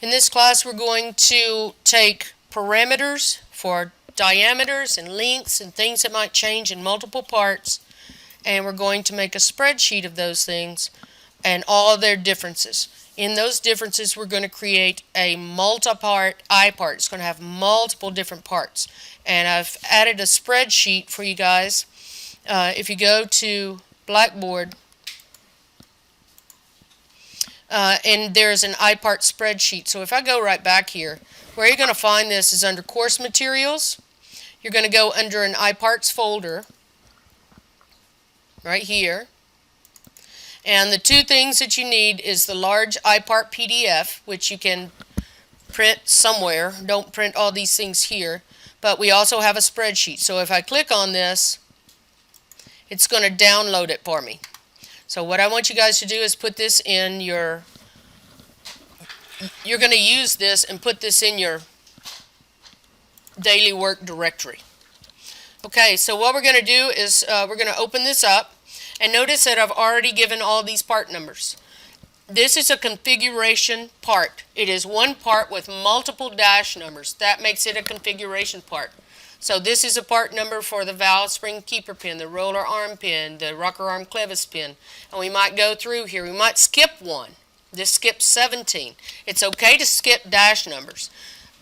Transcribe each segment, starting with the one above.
In this class, we're going to take parameters for diameters and lengths and things that might change in multiple parts, and we're going to make a spreadsheet of those things and all their differences. In those differences, we're going to create a multi-part Ipart. It's going to have multiple different parts. And I've added a spreadsheet for you guys. If you go to Blackboard, and there's an Ipart spreadsheet. So if I go right back here, where you're going to find this is under Course Materials. You're going to go under an Iparts folder right here. And the two things that you need is the large Ipart PDF, which you can print somewhere. Don't print all these things here. But we also have a spreadsheet. So if I click on this, it's going to download it for me. So what I want you guys to do is put this in you're going to use this and put this in your daily work directory. Okay, so what we're going to do is we're going to open this up, and notice that I've already given all these part numbers. This is a configuration part. It is one part with multiple dash numbers. That makes it a configuration part. So this is a part number for the valve spring keeper pin, the roller arm pin, the rocker arm clevis pin. And we might go through here. We might skip one. This skips 17. It's okay to skip dash numbers.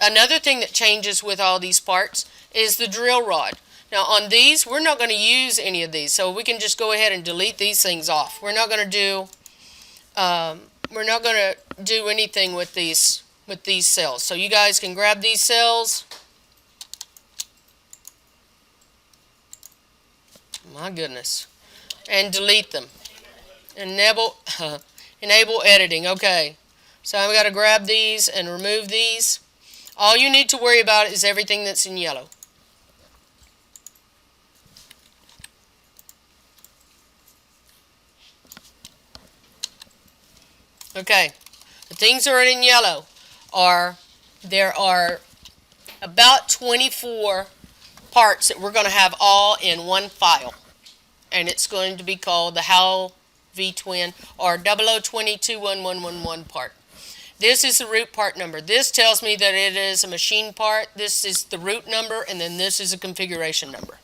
Another thing that changes with all these parts is the drill rod. Now on these, we're not going to use any of these, so we can just go ahead and delete these things off. We're not going to do anything with these cells. So you guys can grab these cells. My goodness. And delete them. Enable editing. Okay. So I've got to grab these and remove these. All you need to worry about is everything that's in yellow. Okay. The things that are in yellow there are about 24 parts that we're going to have all in one file, and it's going to be called the Howell V-Twin or 00221111 part. This is the root part number. This tells me that it is a machine part. This is the root number, and then this is a configuration number.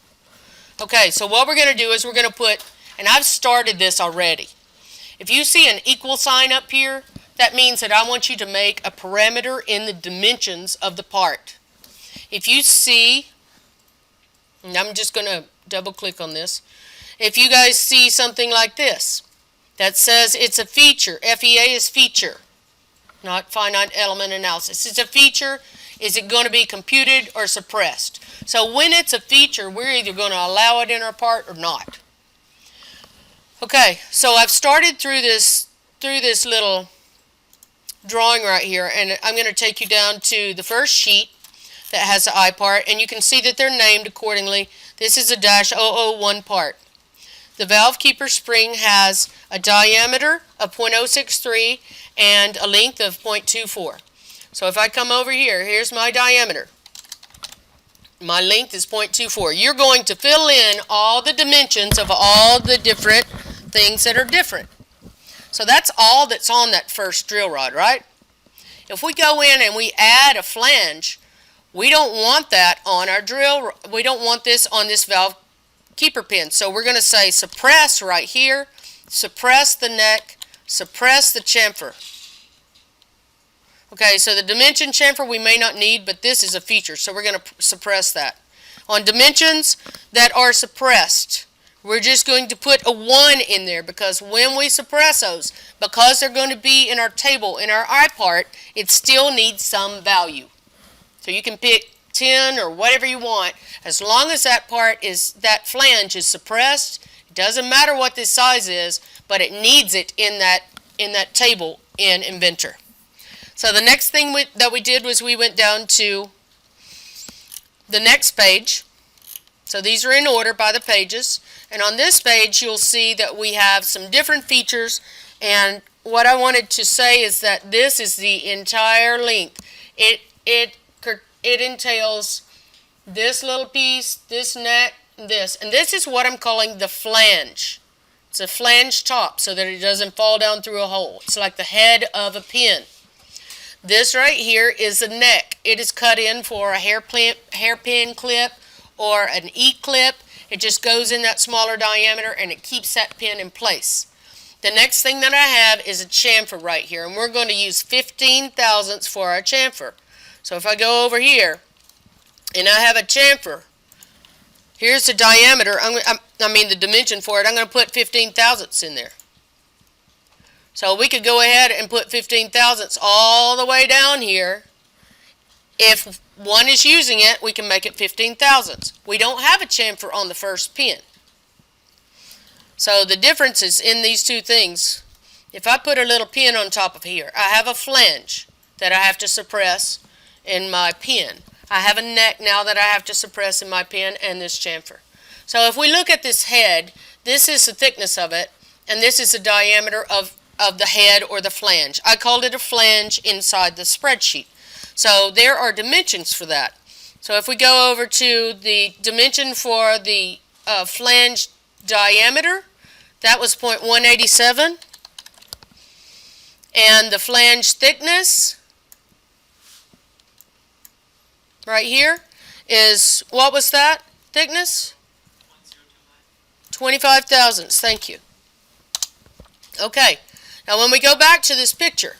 Okay, so what we're going to do is we're going to put, and I've started this already. If you see an equal sign up here, that means that I want you to make a parameter in the dimensions of the part. If you see, and I'm just going to double click on this. If you guys see something like this that says it's a feature, FEA is feature, not finite element analysis. It's a feature. Is it going to be computed or suppressed? So when it's a feature, we're either going to allow it in our part or not. Okay, so I've started through this little drawing right here, and I'm going to take you down to the first sheet that has the Ipart, and you can see that they're named accordingly. This is a -001 part. The valve keeper spring has a diameter of 0.063 and a length of 0.24. So if I come over here, here's my diameter. My length is 0.24. You're going to fill in all the dimensions of all the different things that are different. So that's all that's on that first drill rod, right? If we go in and we add a flange, we don't want that on our drill. We don't want this on this valve keeper pin. So we're going to say suppress right here, suppress the neck, suppress the chamfer. Okay, so the dimension chamfer we may not need, but this is a feature, so we're going to suppress that. On dimensions that are suppressed, we're just going to put a 1 in there, because when we suppress those, because they're going to be in our table, in our Ipart, it still needs some value. So you can pick 10 or whatever you want. As long as that flange is suppressed, it doesn't matter what this size is, but it needs it in that table in Inventor. So the next thing that we did was we went down to the next page. So these are in order by the pages. And on this page, you'll see that we have some different features. And what I wanted to say is that this is the entire length. It entails this little piece, this neck, this. And this is what I'm calling the flange. It's a flange top so that it doesn't fall down through a hole. It's like the head of a pin. This right here is the neck. It is cut in for a hairpin clip or an E-clip. It just goes in that smaller diameter and it keeps that pin in place. The next thing that I have is a chamfer right here, and we're going to use 15 thousandths for our chamfer. So if I go over here and I have a chamfer, here's the diameter, the dimension for it. I'm going to put 15 thousandths in there. So we could go ahead and put 15 thousandths all the way down here. If one is using it, we can make it 15 thousandths. We don't have a chamfer on the first pin. So the difference is in these two things. If I put a little pin on top of here, I have a flange that I have to suppress in my pin. I have a neck now that I have to suppress in my pin and this chamfer. So if we look at this head, this is the thickness of it, and this is the diameter of the head or the flange. I called it a flange inside the spreadsheet. So there are dimensions for that. So if we go over to the dimension for the flange diameter, that was 0.187. And the flange thickness right here is, what was that thickness? 25 thousandths. Thank you. Okay. Now when we go back to this picture,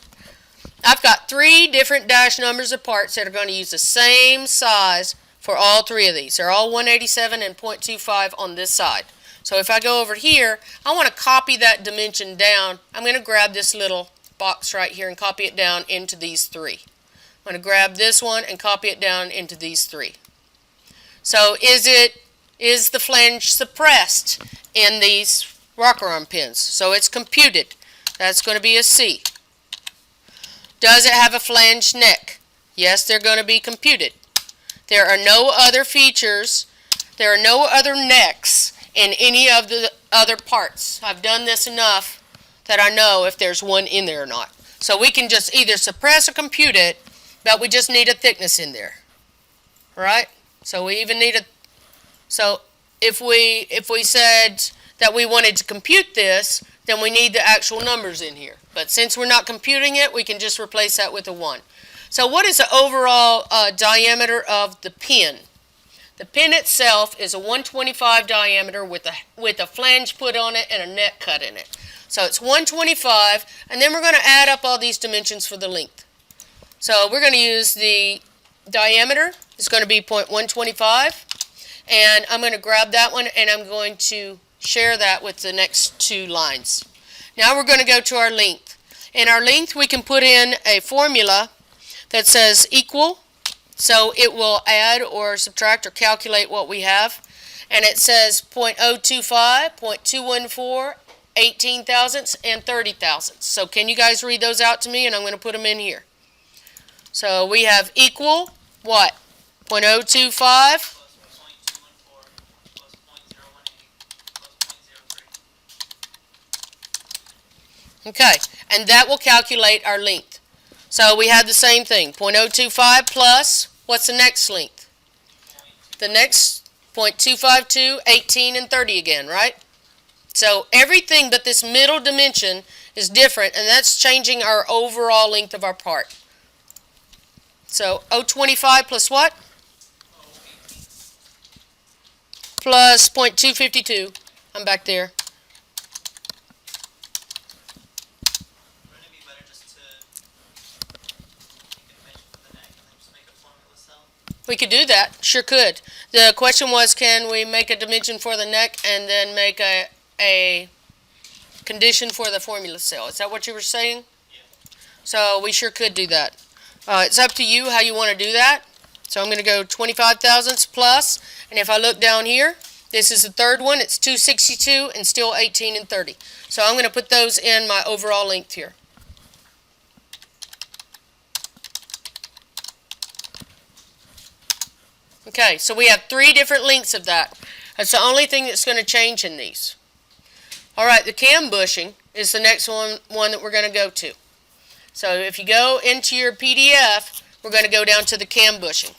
I've got 3 different dash numbers of parts that are going to use the same size for all 3 of these. They're all 187 and 0.25 on this side. So if I go over here, I want to copy that dimension down. I'm going to grab this little box right here and copy it down into these 3. I'm going to grab this one and copy it down into these 3. So is the flange suppressed in these rocker arm pins? So it's computed. That's going to be a C. Does it have a flange neck? Yes, they're going to be computed. There are no other features, there are no other necks in any of the other parts. I've done this enough that I know if there's one in there or not. So we can just either suppress or compute it, but we just need a thickness in there. Right? So we even need a, so if we said that we wanted to compute this, then we need the actual numbers in here. But since we're not computing it, we can just replace that with a 1. So what is the overall diameter of the pin? The pin itself is a 125 diameter with a flange put on it and a neck cut in it. So it's 125, and then we're going to add up all these dimensions for the length. So we're going to use the diameter. It's going to be 0.125, and I'm going to grab that one and I'm going to share that with the next 2 lines. Now we're going to go to our length. In our length, we can put in a formula that says equal, so it will add or subtract or calculate what we have. And it says 0.025, 0.214, 18 thousandths, and 30 thousandths. So can you guys read those out to me? And I'm going to put them in here. So we have equal, what? 0.025. Okay, and that will calculate our length. So we have the same thing, 0.025 plus, what's the next length? The next 0.252, 18, and 30 again, right? So everything but this middle dimension is different, and that's changing our overall length of our part. So 0.25 plus what? Plus 0.252. I'm back there. We could do that. Sure could. The question was, can we make a dimension for the neck and then make a condition for the formula cell? Is that what you were saying? Yeah. So we sure could do that. It's up to you how you want to do that. So I'm going to go 25 thousandths plus, and if I look down here, this is the third one. It's 262 and still 18 and 30. So I'm going to put those in my overall length here. Okay, so we have 3 different lengths of that. That's the only thing that's going to change in these. All right, the cam bushing is the next one that we're going to go to. So if you go into your PDF, we're going to go down to the cam bushing.